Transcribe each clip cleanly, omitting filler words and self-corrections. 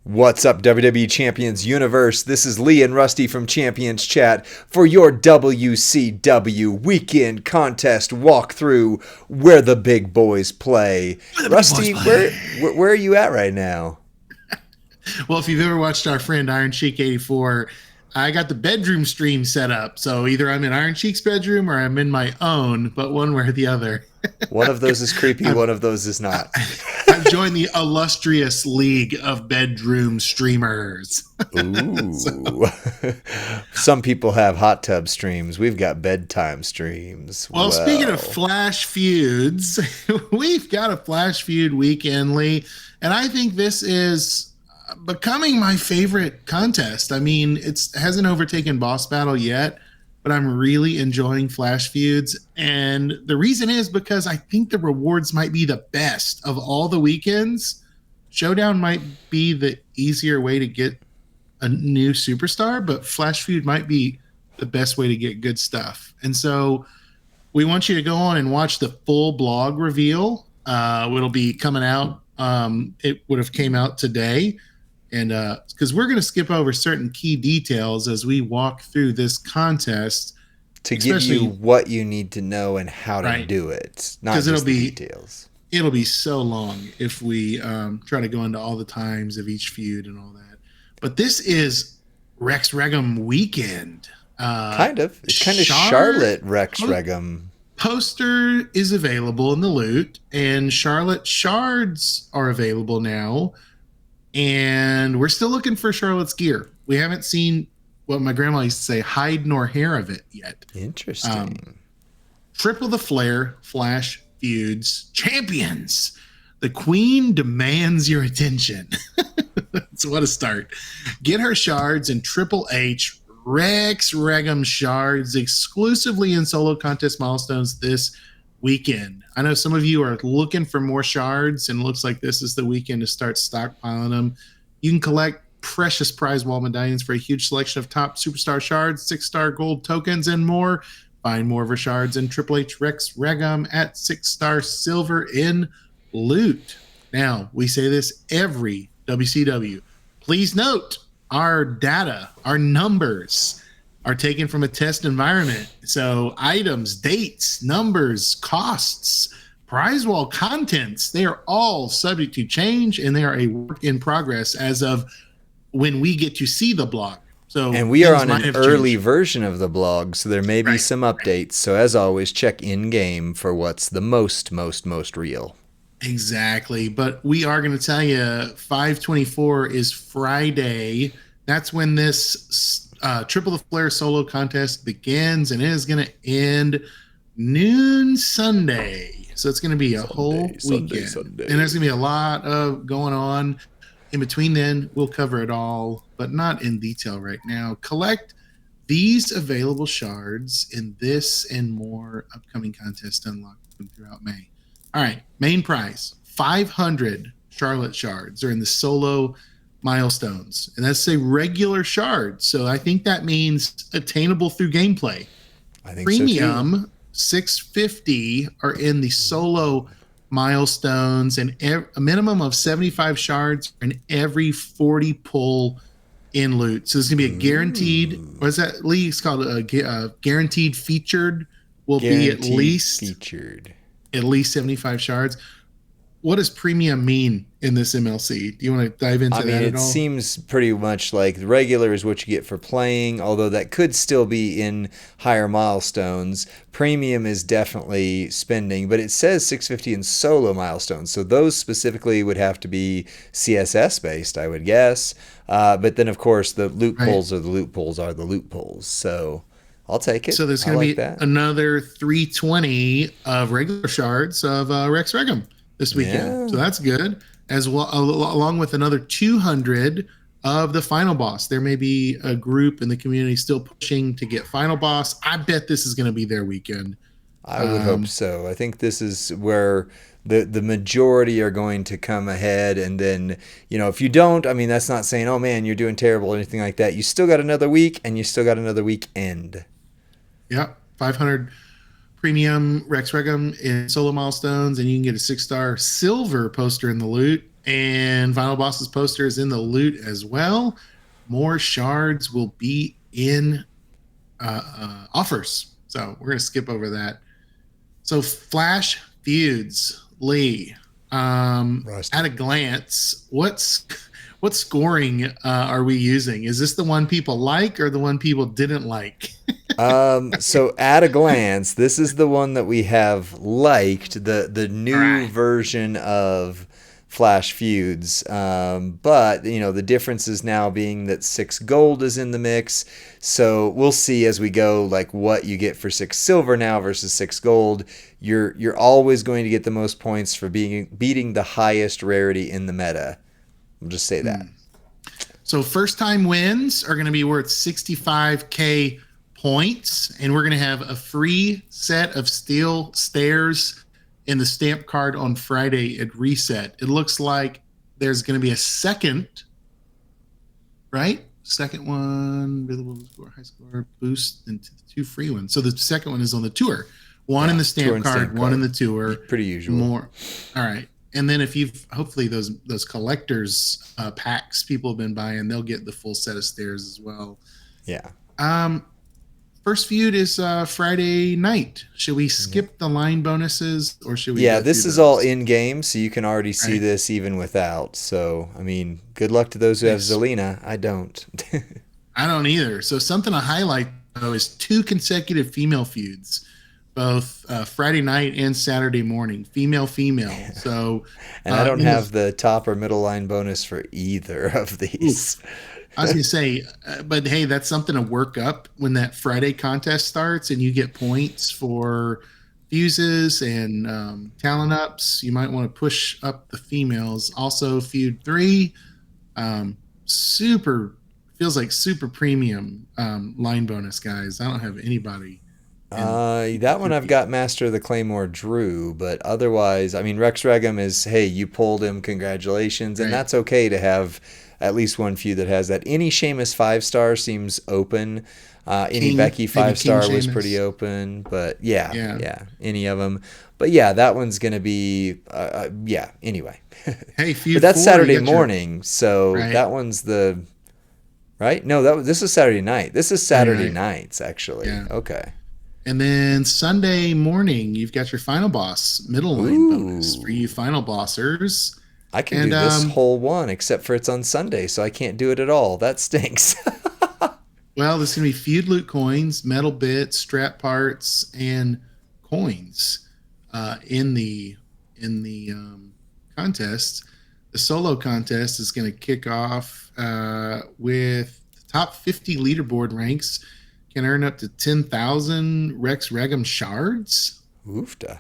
What's up, WWE Champions Universe? This is Lee and Rusty from Champions Chat for your WCW Weekend Contest walkthrough where the big boys play. Rusty, where are you at right now? Well, if you've ever watched our friend Iron Sheik 84, I got the bedroom stream set up. So either I'm in Iron Sheik's bedroom or I'm in my own, but one way or the other. One of those is creepy, one of those is not. I've joined the illustrious league of bedroom streamers. Ooh. Some people have hot tub streams. We've got bedtime streams. Well, speaking of Flash Feuds, we've got a Flash Feud weekend, Lee, and I think this is becoming my favorite contest. I mean, it hasn't overtaken Boss Battle yet, but I'm really enjoying Flash Feuds. And the reason is because I think the rewards might be the best of all the weekends. Showdown might be the easier way to get a new superstar, but Flash Feud might be the best way to get good stuff. And so we want you to go on and watch the full blog reveal. It'll be coming out. It would have came out today. And because we're going to skip over certain key details as we walk through this contest. To give you what you need to know and how to do it. Not just the details. It'll be so long if we try to go into all the times of each feud and all that. But this is Rex Regum weekend. Kind of. It's kind of Charlotte Rex Regum. Poster is available in the loot, and Charlotte shards are available now. And we're still looking for Charlotte's gear. We haven't seen what my grandma used to say, hide nor hair of it yet. Interesting. Triple the Flair, Flash Feuds, champions. The Queen demands your attention. So what a start. Get her shards in Triple H, Rex Regum shards exclusively in solo contest milestones this weekend. I know some of you are looking for more shards, and it looks like this is the weekend to start stockpiling them. You can collect precious prize wall medallions for a huge selection of top superstar shards, 6-star gold tokens, and more. Find more of her shards in Triple H Rex Regum at 6-star silver in loot. Now, we say this every WCW. Please note, our data, our numbers are taken from a test environment. So items, dates, numbers, costs, prize wall contents, they are all subject to change, and they are a work in progress as of when we get to see the blog. So, and we are on an early version of the blog, so there may be some updates. So as always, check in-game for what's the most real. Exactly. But we are going to tell you 5/24 is Friday. That's when this Triple the Flair solo contest begins, and it is going to end noon Sunday. So it's going to be a whole weekend. Sunday. And there's going to be a lot of going on. In between then, we'll cover it all, but not in detail right now. Collect these available shards in this and more upcoming contests unlocked throughout May. All right, main prize, 500 Charlotte shards are in the solo milestones, and that's a regular shard. So I think that means attainable through gameplay. I think Premium, so too. 650 are in the solo milestones, and a minimum of 75 shards in every 40 pull in loot. So there's gonna be a guaranteed. What is that, Lee? It's called a guaranteed featured. Will guaranteed be at least featured. At least 75 shards. What does premium mean in this MLC? Do you want to dive into that at all? It seems pretty much like the regular is what you get for playing, although that could still be in higher milestones. Premium is definitely spending, but it says 650 in solo milestones, so those specifically would have to be CSS based, I would guess. But then, of course, the loot pulls are the loot pulls are the loot pulls. So I'll take it. So there's going to be another 320 of regular shards of Rex Regum this weekend. Yeah. So that's good. As well, along with another 200 of the final boss. There may be a group in the community still pushing to get final boss. I bet this is going to be their weekend. I would hope so. I think this is where the majority are going to come ahead. And then, if you don't, that's not saying, oh man, you're doing terrible or anything like that. You still got another week, and you still got another weekend. Yep. 500 premium Rex Regum in solo milestones, and you can get a 6-star silver poster in the loot. And Final Boss's poster is in the loot as well. More shards will be in offers. So we're going to skip over that. So Flash Feuds, Lee. At a glance, what scoring are we using? Is this the one people like or the one people didn't like? So at a glance, this is the one that we have liked, the new version of Flash Feuds. But the difference is now being that 6 gold is in the mix. So we'll see as we go, like what you get for 6 silver now versus 6 gold. You're always going to get the most points for beating the highest rarity in the meta. I'll just say that. So first time wins are going to be worth 65k points, and we're going to have a free set of steel stairs in the stamp card on Friday at reset. It looks like there's going to be a second, right? Second one, available score, high score, boost, and 2 free ones. So the second one is on the tour. One in the stamp card, one in the tour. Pretty usual. More. All right. And then if you've hopefully those collectors packs people have been buying, they'll get the full set of stairs as well. Yeah. First feud is Friday night. Should we skip the line bonuses or should we? Yeah, this is all in game, so you can already see this even without. So, I mean, good luck to those who have Zelina. I don't. I don't either. So something to highlight though is 2 consecutive female feuds, both Friday night and Saturday morning, female. So, and I don't have the top or middle line bonus for either of these. I was going to say, but hey, that's something to work up when that Friday contest starts and you get points for fuses and talent ups. You might want to push up the females. Also, Feud 3, feels like super premium line bonus, guys. I don't have anybody. That one I've got Master of the Claymore Drew, but otherwise, I mean, Rex Regum is, hey, you pulled him, congratulations, and that's okay to have at least one feud that has that. Any Sheamus 5-star seems open. Any Becky 5-star was pretty open, but yeah, any of them. But yeah, that one's gonna be anyway. Hey, Feud but that's 4, Saturday morning, so that one's the right. No, this is Saturday night. This is Saturday nights actually. Yeah. Okay. And then Sunday morning, you've got your Final Boss middle line bonus for you Final Bossers. I can do this whole one, except for it's on Sunday, so I can't do it at all. That stinks. Well, there's going to be Feud loot coins, metal bits, strap parts, and coins in the contest. The solo contest is going to kick off with the top 50 leaderboard ranks can earn up to 10,000 Rex Regum shards. Oofta.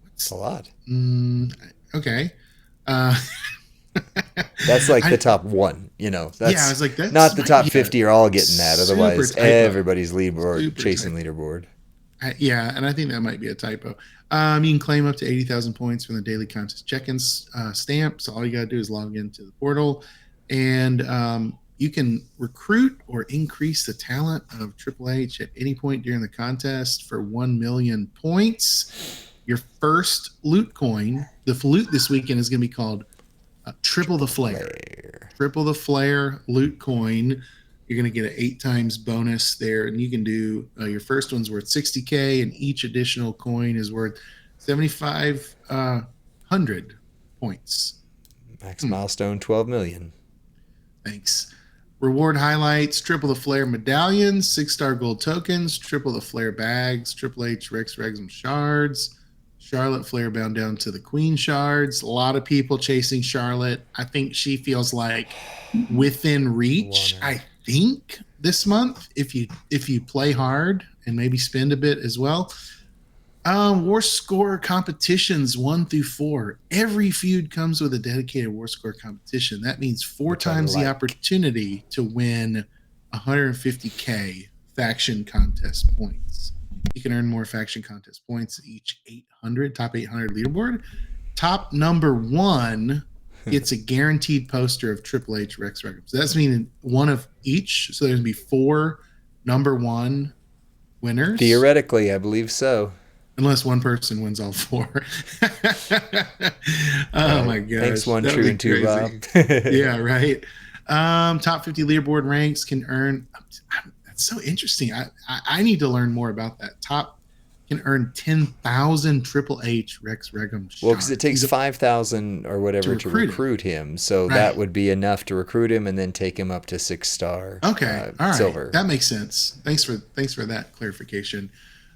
That's a lot. Okay. That's like the top one, That's, I was like, that's not the top 50 are all getting that. Otherwise, everybody's chasing leaderboard. And I think that might be a typo. You can claim up to 80,000 points from the daily contest check-ins stamp. So all you got to do is log into the portal, and you can recruit or increase the talent of Triple H at any point during the contest for 1 million points. Your first loot coin, the loot this weekend is going to be called Triple the Flair. Triple the Flair loot coin. You're going to get an 8 times bonus there, and you can do your first one's worth 60K, and each additional coin is worth 7,500 points. Max milestone 12 million. Thanks. Reward highlights: Triple the Flair medallions, 6-star gold tokens, Triple the Flair bags, Triple H Rex Regum shards, Charlotte Flair bound down to the Queen shards. A lot of people chasing Charlotte. I think she feels like within reach. I think this month, if you play hard and maybe spend a bit as well. War Score competitions 1 through 4. Every feud comes with a dedicated War Score competition. That means 4 times the opportunity to win 150K faction contest points. You can earn more faction contest points each top 800 leaderboard. Top number 1 gets a guaranteed poster of Triple H Rex Regum. So that's meaning one of each. So there's going to be 4 number 1 winners. Theoretically, I believe so. unless one person wins all four. Oh my gosh. Thanks, one That'd true be and two, crazy. Bob. Yeah, right. Top 50 leaderboard ranks can earn. That's so interesting. I need to learn more about that. Top can earn 10,000 Triple H Rex Regum shards. Well, because it takes 5,000 or whatever to recruit him. So right. that would be enough to recruit him and then take him up to 6-star. Okay. All right. Silver. That makes sense. Thanks for that clarification.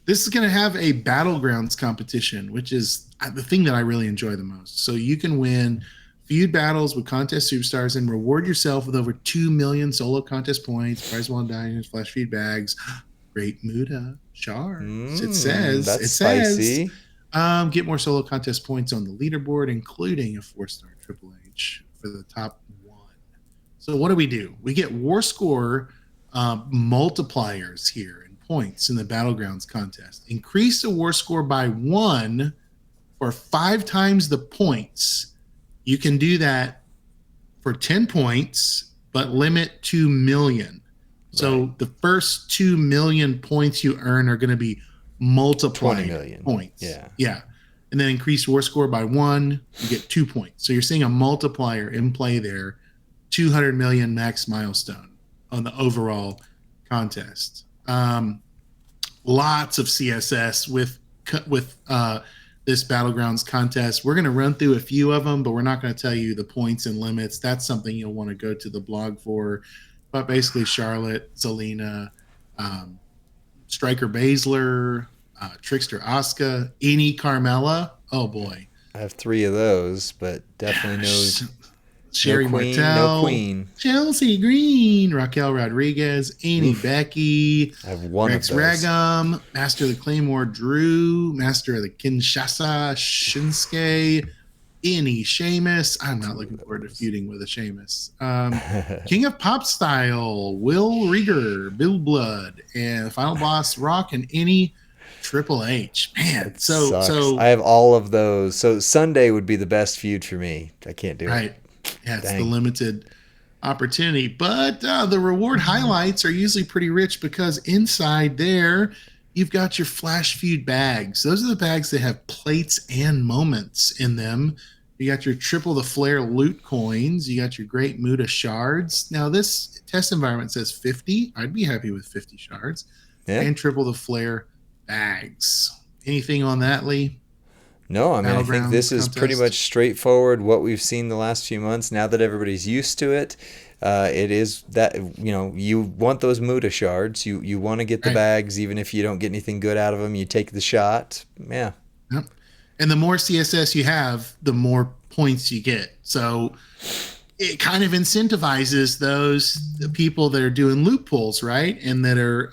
This is going to have a battlegrounds competition, which is the thing that I really enjoy the most. So you can win feud battles with contest superstars and reward yourself with over 2 million solo contest points, prize wall diamonds, flash feed bags, great Muda shards. It says, spicy. Get more solo contest points on the leaderboard, including a 4-star Triple H for the top one. So what do? We get war score multipliers here in points in the battlegrounds contest. Increase the war score by 1 or 5 times the points. You can do that for 10 points, but limit 2 million. So the first 2 million points you earn are going to be multiplied 20 million points. Yeah. Yeah. And then increase war score by 1, you get 2 points. So you're seeing a multiplier in play there, 200 million max milestone on the overall contest. Lots of CSS with this Battlegrounds contest. We're going to run through a few of them, but we're not going to tell you the points and limits. That's something you'll want to go to the blog for. But basically, Charlotte, Zelina, Striker Baszler, Trickster Asuka, any Carmella. Oh boy, I have 3 of those, but definitely no Sherry no queen, Martel, no queen. Chelsea Green, Raquel Rodriguez, Annie I Becky, have 1 Rex of those. Regum, Master of the Claymore Drew, Master of the Kinshasa Shinsuke, Annie Sheamus. I'm not looking forward to feuding with a Sheamus. King of Pop Style, Will Rieger, Bill Blood, and Final Boss Rock and any Triple H. Man, so I have all of those. So Sunday would be the best feud for me. I can't do it. Yeah, it's the limited opportunity. But the reward highlights are usually pretty rich because inside there, you've got your Flash Feud bags. Those are the bags that have plates and moments in them. You got your Triple the Flair loot coins. You got your Great Muda shards. Now, this test environment says 50. I'd be happy with 50 shards. Yeah. And Triple the Flair bags. Anything on that, Lee? No, I mean, I think this is pretty much straightforward what we've seen the last few months. Now that everybody's used to it, it is that, you want those Muda shards. You want to get the bags, even if you don't get anything good out of them. You take the shot. Yeah. Yep. And the more CSS you have, the more points you get. So it kind of incentivizes those people that are doing loot pulls, right? And that are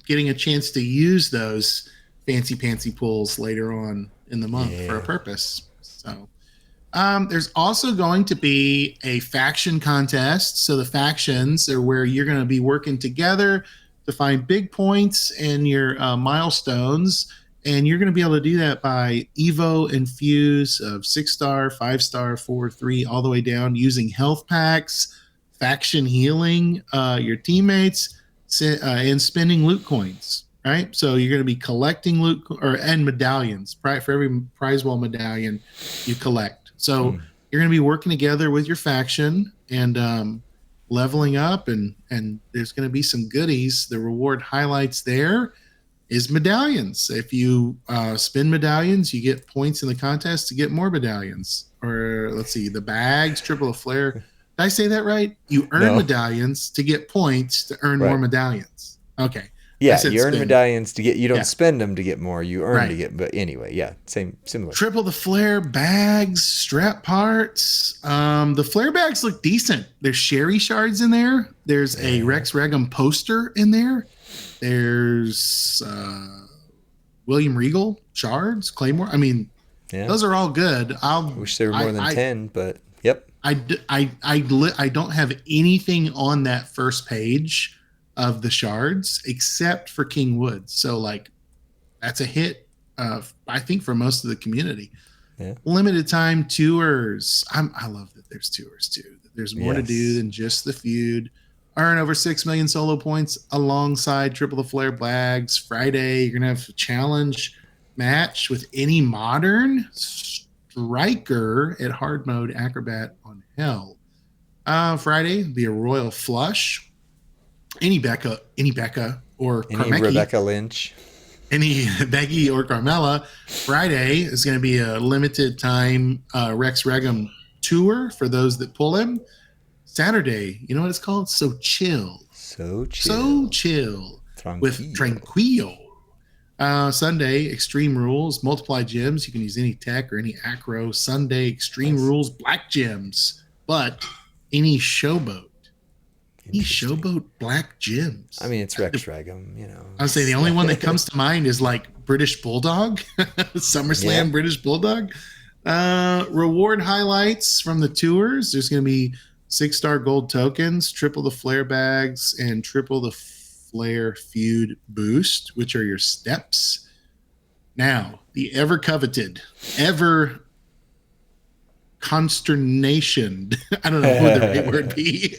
getting a chance to use those fancy pantsy pulls later on in the month for a purpose. So there's also going to be a faction contest. So the factions are where you're going to be working together to find big points and your milestones. And you're going to be able to do that by Evo and Fuse of 6-star, 5-star, 4, 3, all the way down using health packs, faction healing your teammates, and spending loot coins, right? So you're going to be collecting loot and medallions. For every prize wall medallion you collect. So you're going to be working together with your faction and leveling up, and there's going to be some goodies. The reward highlights there is medallions. If you spin medallions, you get points in the contest to get more medallions. Or let's see, the bags, Triple of Flair. Did I say that right? You earn medallions to get points to earn more medallions. Okay. Yeah, you earn medallions to get. You don't spend them to get more. You earn to get. But anyway, similar. Triple the Flair bags, strap parts. The Flair bags look decent. There's Sherry shards in there. There's a Rex Regum poster in there. There's William Regal shards, Claymore. I mean, those are all good. I wish there were more than 10, but yep. I don't have anything on that first page of the shards except for King Woods. So that's a hit. I think for most of the community. Yeah. Limited time tours. I love that there's tours too. There's more to do than just the feud. Earn over 6 million solo points alongside Triple the Flair bags. Friday, you're going to have a challenge match with any modern striker at hard mode acrobat on hell. Friday be a royal flush. Any Becca or Any Carmecki, Rebecca Lynch. any Becky or Carmella. Friday is going to be a limited time Rex Regum tour for those that pull him. Saturday, you know what it's called? So chill. So Tranquilo. With Tranquilo. Sunday, Extreme Rules, multiply gems. You can use any tech or any acro. Sunday, Extreme Rules, black gems. But any showboat. Any showboat black gems. I mean, it's Rex Regum, you know. I would say the only one that comes to mind is like British Bulldog. SummerSlam British Bulldog. Reward highlights from the tours. There's going to be 6-star gold tokens, triple the Flair bags, and triple the Flair Feud boost, which are your steps. Now, the ever coveted, ever consternation. I don't know what the right word be.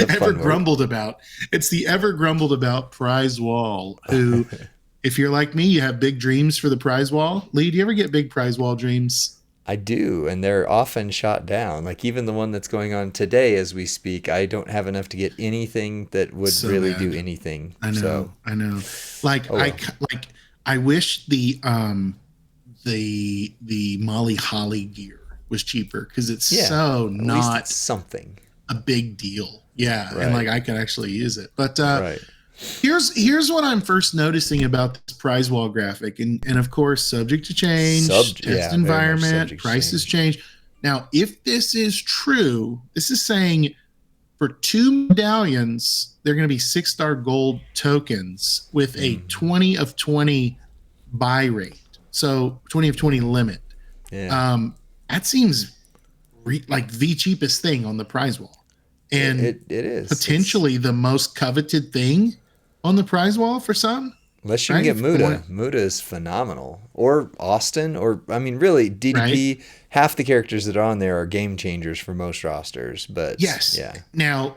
Ever grumbled about. It's the ever grumbled about prize wall. Who, if you're like me, you have big dreams for the prize wall. Lee, do you ever get big prize wall dreams? I do, and they're often shot down. Like even the one that's going on today as we speak, I don't have enough to get anything that would really do anything. I know. Like I wish the Molly Holly gear was cheaper because it's so not something a big deal. Yeah, right. And like I could actually use it. But here's what I'm first noticing about this prize wall graphic, and of course subject to change, test environment, prices change. Now, if this is true, this is saying for 2 medallions, they're going to be 6-star gold tokens with a 20 of 20 buy rate. So 20 of 20 limit. Yeah. That seems like the cheapest thing on the prize wall. And it is potentially the most coveted thing on the prize wall for some. Unless you can get Muta. Muta is phenomenal. Or Austin. Or, I mean, really, DDP, half the characters that are on there are game changers for most rosters. But yes. Yeah. Now,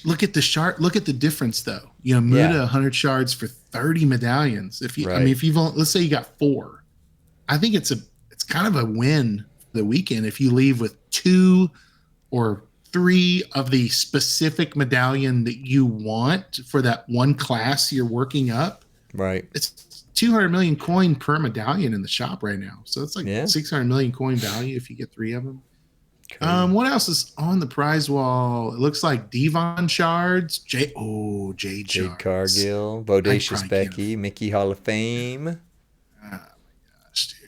look at the shard. Look at the difference, though. You know, Muta, 100 shards for 30 medallions. If you, I mean, if you've only, let's say you got 4, I think it's kind of a win the weekend if you leave with 2 or 3 of the specific medallion that you want for that one class you're working up. Right. It's 200 million coin per medallion in the shop right now. So it's like 600 million coin value if you get 3 of them. Okay. What else is on the prize wall? It looks like Devon shards. Jade shards. Cargill, Bodacious Becky, Mickey Hall of Fame. Oh my gosh, dude.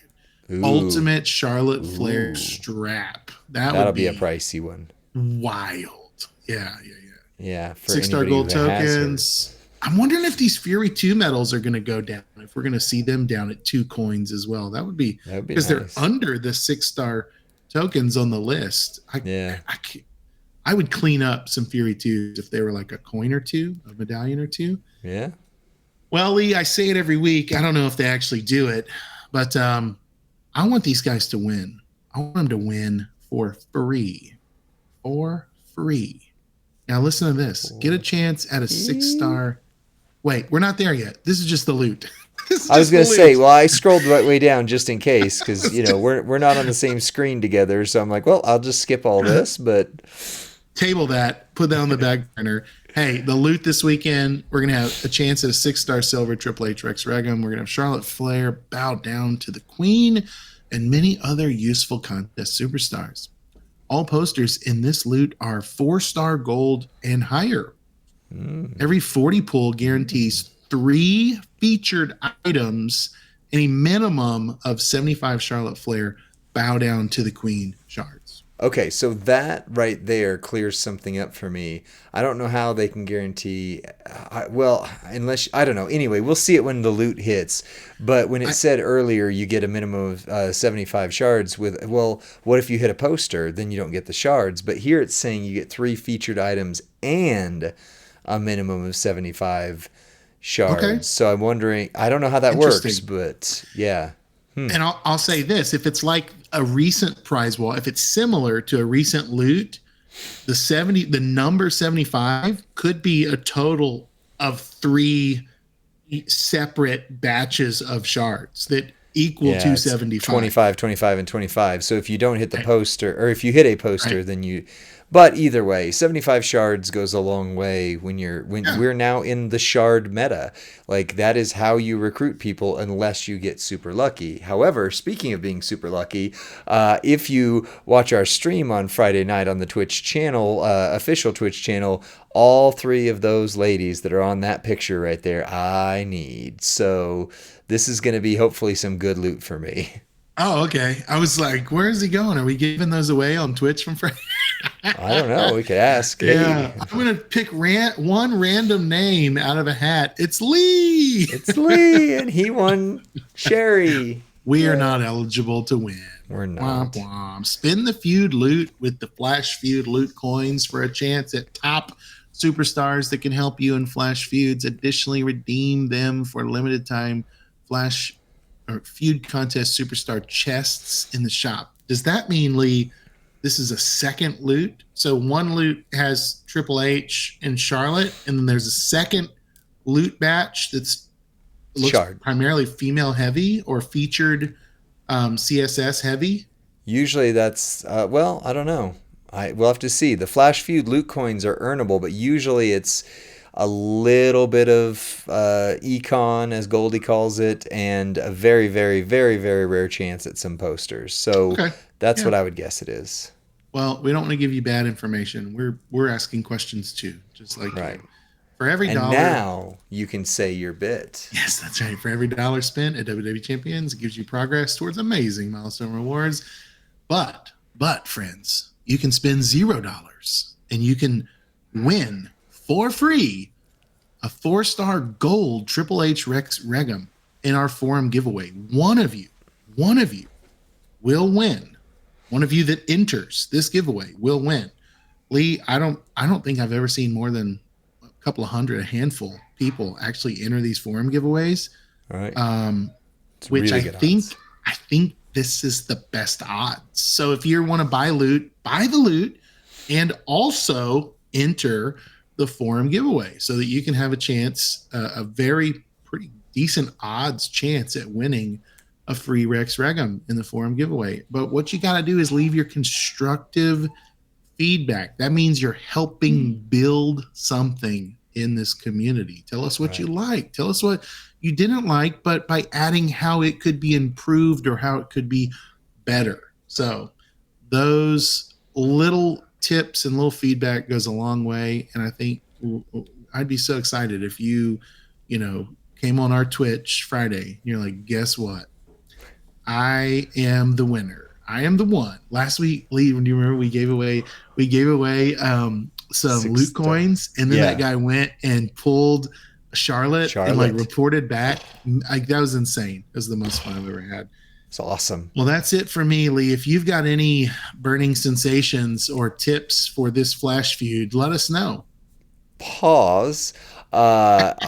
Ooh. Ultimate Charlotte Flair strap. That'll be a pricey one. Wild. Yeah. For 6-star gold tokens. I'm wondering if these Fury 2 medals are going to go down. If we're going to see them down at 2 coins as well. That would be because they're under the 6-star tokens on the list. I would clean up some Fury 2s if they were like a coin or 2, a medallion or 2. Yeah. Well, Lee, I say it every week. I don't know if they actually do it, but I want these guys to win. I want them to win for free. For free. Now listen to this. Get a chance at a 6-star. Wait, we're not there yet. This is just the loot. I was going to say, well, I scrolled the right way down just in case because, we're not on the same screen together. So I'm like, well, I'll just skip all this, but. Table that. Put that on the back burner. Hey, the loot this weekend, we're going to have a chance at a 6-star silver Triple H Rex Regum. We're going to have Charlotte Flair bow down to the Queen and many other useful contest superstars. All posters in this loot are 4-star gold and higher. Every 40 pull guarantees 3 featured items and a minimum of 75 Charlotte Flair bow down to the Queen shards. Okay, so that right there clears something up for me. I don't know how they can guarantee, unless, I don't know. Anyway, we'll see it when the loot hits. But when it said earlier you get a minimum of 75 shards with, well, what if you hit a poster? Then you don't get the shards. But here it's saying you get 3 featured items and a minimum of 75 shards. Okay. So I'm wondering, I don't know how that works, but yeah. And I'll say this, if it's like a recent prize wall, if it's similar to a recent loot, the number 75 could be a total of 3, separate batches of shards that equal Yeah, it's 275. 25, 25, and 25. So if you don't hit the Right. poster, or if you hit a poster, Right. then you. But either way, 75 shards goes a long way when Yeah. we're now in the shard meta. Like that is how you recruit people unless you get super lucky. However, speaking of being super lucky, if you watch our stream on Friday night on the Twitch channel, official Twitch channel, all three of those ladies that are on that picture right there, I need. So this is going to be hopefully some good loot for me. Oh, okay. I was like, where is he going? Are we giving those away on Twitch from Friday? I don't know. We could ask. Yeah, Hey, I'm gonna pick one random name out of a hat. It's Lee. it's Lee, and he won Sherry. We are not eligible to win. We're not. Womp womp. Spin the feud loot with the Flash Feud loot coins for a chance at top superstars that can help you in Flash Feuds. Additionally, redeem them for limited time Flash or Feud contest superstar chests in the shop. Does that mean, Lee, this is a second loot? So one loot has Triple H and Charlotte, and then there's a second loot batch that's looks Shard. primarily female heavy or featured CSS heavy. Usually that's well, I don't know. We'll have to see. The Flash Feud loot coins are earnable, but usually it's a little bit of econ, as Goldie calls it, and a very, very, very, very rare chance at some posters. So Okay. that's Yeah. what I would guess it is. Well, we don't want to give you bad information. We're asking questions too, just like Right. you. For every And dollar, now you can say your bit. yes, that's right. For every dollar spent at WWE Champions, it gives you progress towards amazing milestone rewards. But friends, you can spend $0 and you can win for free a 4-star gold Triple H Rex Regum in our forum giveaway. One of you will win. One of you that enters this giveaway will win. Lee, I don't think I've ever seen more than a couple of hundred, a handful people actually enter these forum giveaways. All right. Which really I good think odds. I think this is the best odds. So if you want to buy loot, buy the loot and also enter the forum giveaway so that you can have a chance, a very pretty decent odds chance at winning a free Rex Regum in the forum giveaway. But what you got to do is leave your constructive feedback. That means you're helping build something in this community. Tell us what you like. Tell us what you didn't like, but by adding how it could be improved or how it could be better. So those little tips and little feedback goes a long way. And I think I'd be so excited if you came on our Twitch Friday. And you're like, guess what? I am the winner. I am the one. Last week, Lee, when you remember, we gave away some loot coins, and then that guy went and pulled Charlotte and like reported back. That was insane. It was the most fun I've ever had. It's awesome. Well, that's it for me, Lee. If you've got any burning sensations or tips for this Flash Feud, let us know. Pause. I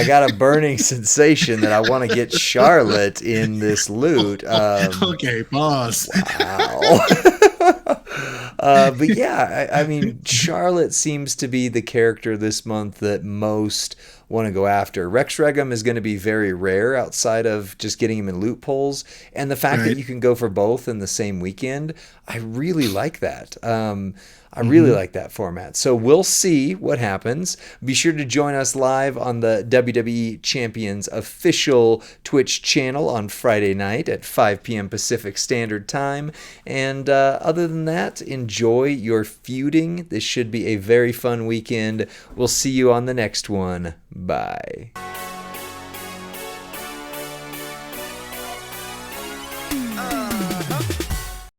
got a burning sensation that I want to get Charlotte in this loot. Okay, pause. Wow. But yeah, I mean, Charlotte seems to be the character this month that most want to go after. Rex Regum is going to be very rare outside of just getting him in loopholes. And the fact that you can go for both in the same weekend, I really like that. I really like that format. So we'll see what happens. Be sure to join us live on the WWE Champions official Twitch channel on Friday night at 5 p.m. Pacific Standard Time. And other than that, enjoy your feuding. This should be a very fun weekend. We'll see you on the next one. Bye.